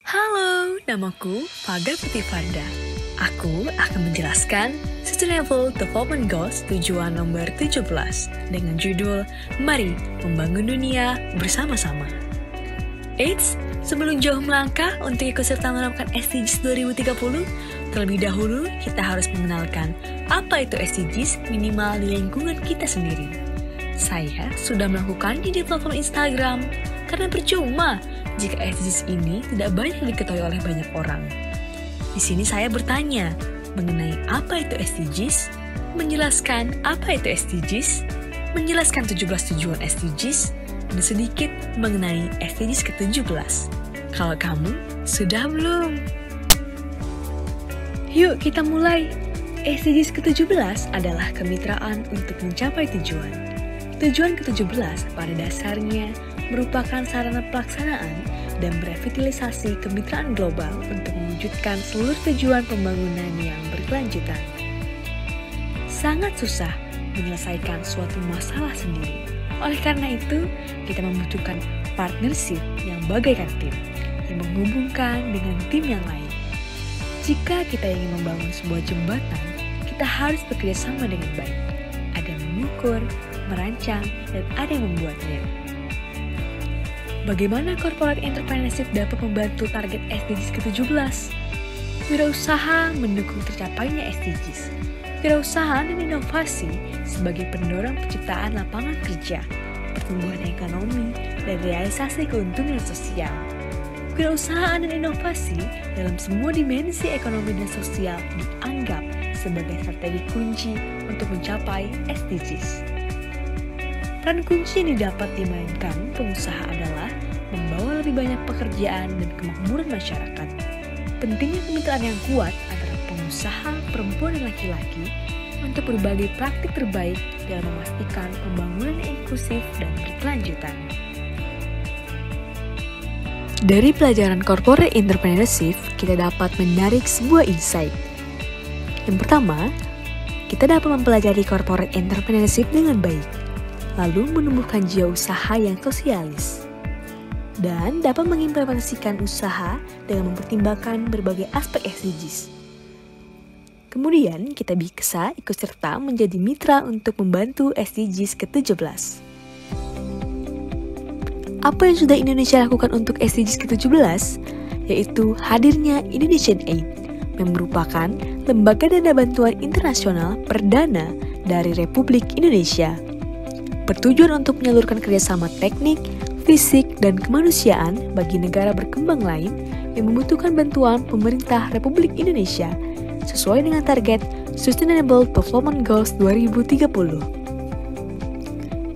Halo, namaku Fagar Putifarda. Aku akan menjelaskan Sustainable Development Goals tujuan nomor 17 dengan judul Mari Membangun Dunia Bersama-sama. Eits, sebelum jauh melangkah untuk ikut serta menerapkan SDGs 2030, terlebih dahulu kita harus mengenalkan apa itu SDGs minimal di lingkungan kita sendiri. Saya sudah melakukannya di platform Instagram, karena percuma jika SDGs ini tidak banyak diketahui oleh banyak orang. Di sini saya bertanya mengenai apa itu SDGs, menjelaskan apa itu SDGs, menjelaskan 17 tujuan SDGs, dan sedikit mengenai SDGs ke-17. Kalau kamu sudah belum? Yuk kita mulai. SDGs ke-17 adalah kemitraan untuk mencapai tujuan. Tujuan ke-17 pada dasarnya merupakan sarana pelaksanaan dan merevitalisasi kemitraan global untuk mewujudkan seluruh tujuan pembangunan yang berkelanjutan. Sangat susah menyelesaikan suatu masalah sendiri. Oleh karena itu, kita membutuhkan partnership yang bagaikan tim, yang menghubungkan dengan tim yang lain. Jika kita ingin membangun sebuah jembatan, kita harus bekerja sama dengan baik. Ada yang mengukur, merancang, dan ada yang membuatnya. Bagaimana corporate entrepreneurship dapat membantu target SDGs ke-17? Wirausaha mendukung tercapainya SDGs. Wirausaha dan inovasi sebagai pendorong penciptaan lapangan kerja, pertumbuhan ekonomi, dan realisasi keuntungan sosial. Kewirausahaan dan inovasi dalam semua dimensi ekonomi dan sosial dianggap sebagai strategi kunci untuk mencapai SDGs. Peran kunci yang didapat dimainkan pengusaha adalah membawa lebih banyak pekerjaan dan kemakmuran masyarakat. Pentingnya kemitraan yang kuat antara pengusaha, perempuan, dan laki-laki untuk berbagi praktik terbaik dalam memastikan pembangunan inklusif dan berkelanjutan. Dari pelajaran corporate entrepreneurship, kita dapat menarik sebuah insight. Yang pertama, kita dapat mempelajari corporate entrepreneurship dengan baik, lalu menumbuhkan jiwa usaha yang sosialis, dan dapat mengimplementasikan usaha dengan mempertimbangkan berbagai aspek SDGs. Kemudian, kita bisa ikut serta menjadi mitra untuk membantu SDGs ke-17. Apa yang sudah Indonesia lakukan untuk SDGs ke-17? Yaitu hadirnya Indonesian Aid, yang merupakan lembaga dana bantuan internasional perdana dari Republik Indonesia. Bertujuan untuk menyalurkan kerjasama teknik, fisik, dan kemanusiaan bagi negara berkembang lain yang membutuhkan bantuan pemerintah Republik Indonesia sesuai dengan target Sustainable Development Goals 2030.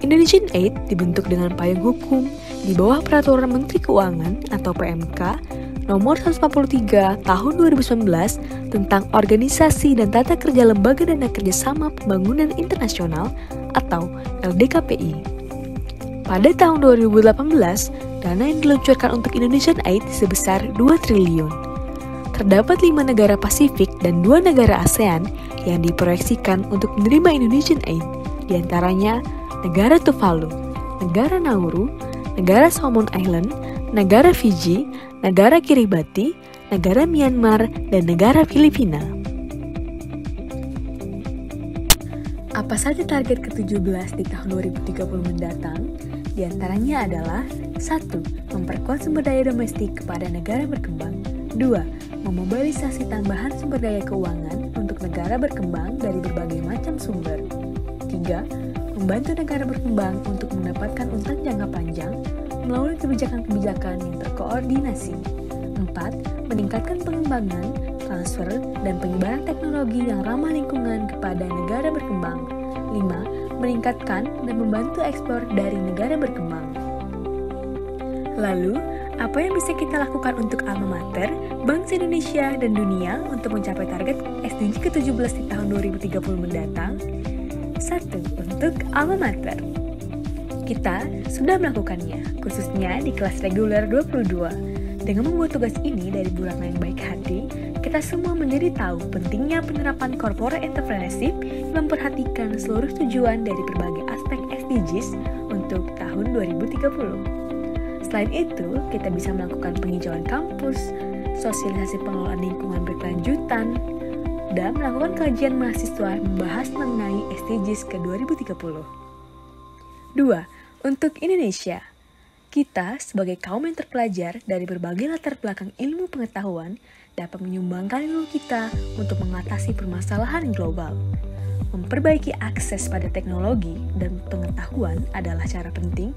Indonesian Aid dibentuk dengan payung hukum di bawah Peraturan Menteri Keuangan atau PMK Nomor 143 Tahun 2019 tentang Organisasi dan Tata Kerja Lembaga Dana Kerjasama Pembangunan Internasional atau LDKPI. Pada tahun 2018, dana yang diluncurkan untuk Indonesian Aid sebesar 2 triliun. Terdapat 5 negara Pasifik dan 2 negara ASEAN yang diproyeksikan untuk menerima Indonesian Aid, diantaranya negara Tuvalu, negara Nauru, negara Solomon Island, negara Fiji, negara Kiribati, negara Myanmar, dan negara Filipina. Apa saja target ke-17 di tahun 2030 mendatang? Di antaranya adalah 1. Memperkuat sumber daya domestik kepada negara berkembang. 2. Memobilisasi tambahan sumber daya keuangan untuk negara berkembang dari berbagai macam sumber. 3. Membantu negara berkembang untuk mendapatkan utang jangka panjang melalui kebijakan-kebijakan yang terkoordinasi. 4. Meningkatkan pengembangan, transfer, dan penyebaran teknologi yang ramah lingkungan kepada negara berkembang. 5. Meningkatkan dan membantu ekspor dari negara berkembang. Lalu, apa yang bisa kita lakukan untuk alma mater, bangsa Indonesia, dan dunia untuk mencapai target SDG ke-17 di tahun 2030 mendatang? 1. Untuk alma mater. Kita sudah melakukannya, khususnya di kelas reguler 22. Dengan membuat tugas ini dari bulan yang baik hati, kita semua menjadi tahu pentingnya penerapan corporate entrepreneurship yang memperhatikan seluruh tujuan dari berbagai aspek SDGs untuk tahun 2030. Selain itu, kita bisa melakukan penghijauan kampus, sosialisasi pengelolaan lingkungan berkelanjutan, dan melakukan kajian mahasiswa membahas mengenai SDGs ke 2030. 2. Untuk Indonesia, kita sebagai kaum yang terpelajar dari berbagai latar belakang ilmu pengetahuan dapat menyumbangkan ilmu kita untuk mengatasi permasalahan global. Memperbaiki akses pada teknologi dan pengetahuan adalah cara penting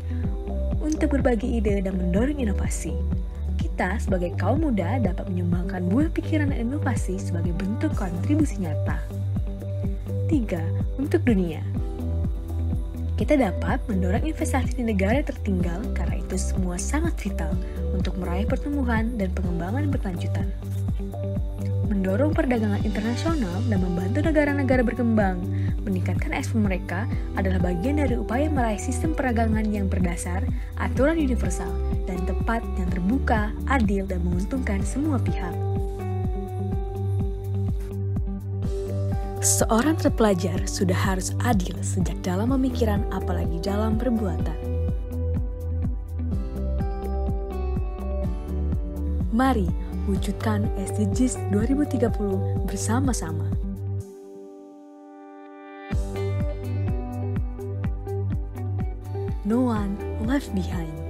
untuk berbagi ide dan mendorong inovasi. Kita sebagai kaum muda dapat menyumbangkan buah pikiran dan inovasi sebagai bentuk kontribusi nyata. 3. Untuk dunia, kita dapat mendorong investasi di negara tertinggal karena itu semua sangat vital untuk meraih pertumbuhan dan pengembangan berkelanjutan. Mendorong perdagangan internasional dan membantu negara-negara berkembang, meningkatkan ekspor mereka adalah bagian dari upaya meraih sistem perdagangan yang berdasar aturan universal dan tepat yang terbuka, adil, dan menguntungkan semua pihak. Seorang terpelajar sudah harus adil sejak dalam pemikiran apalagi dalam perbuatan. Mari wujudkan SDGs 2030 bersama-sama. No one left behind.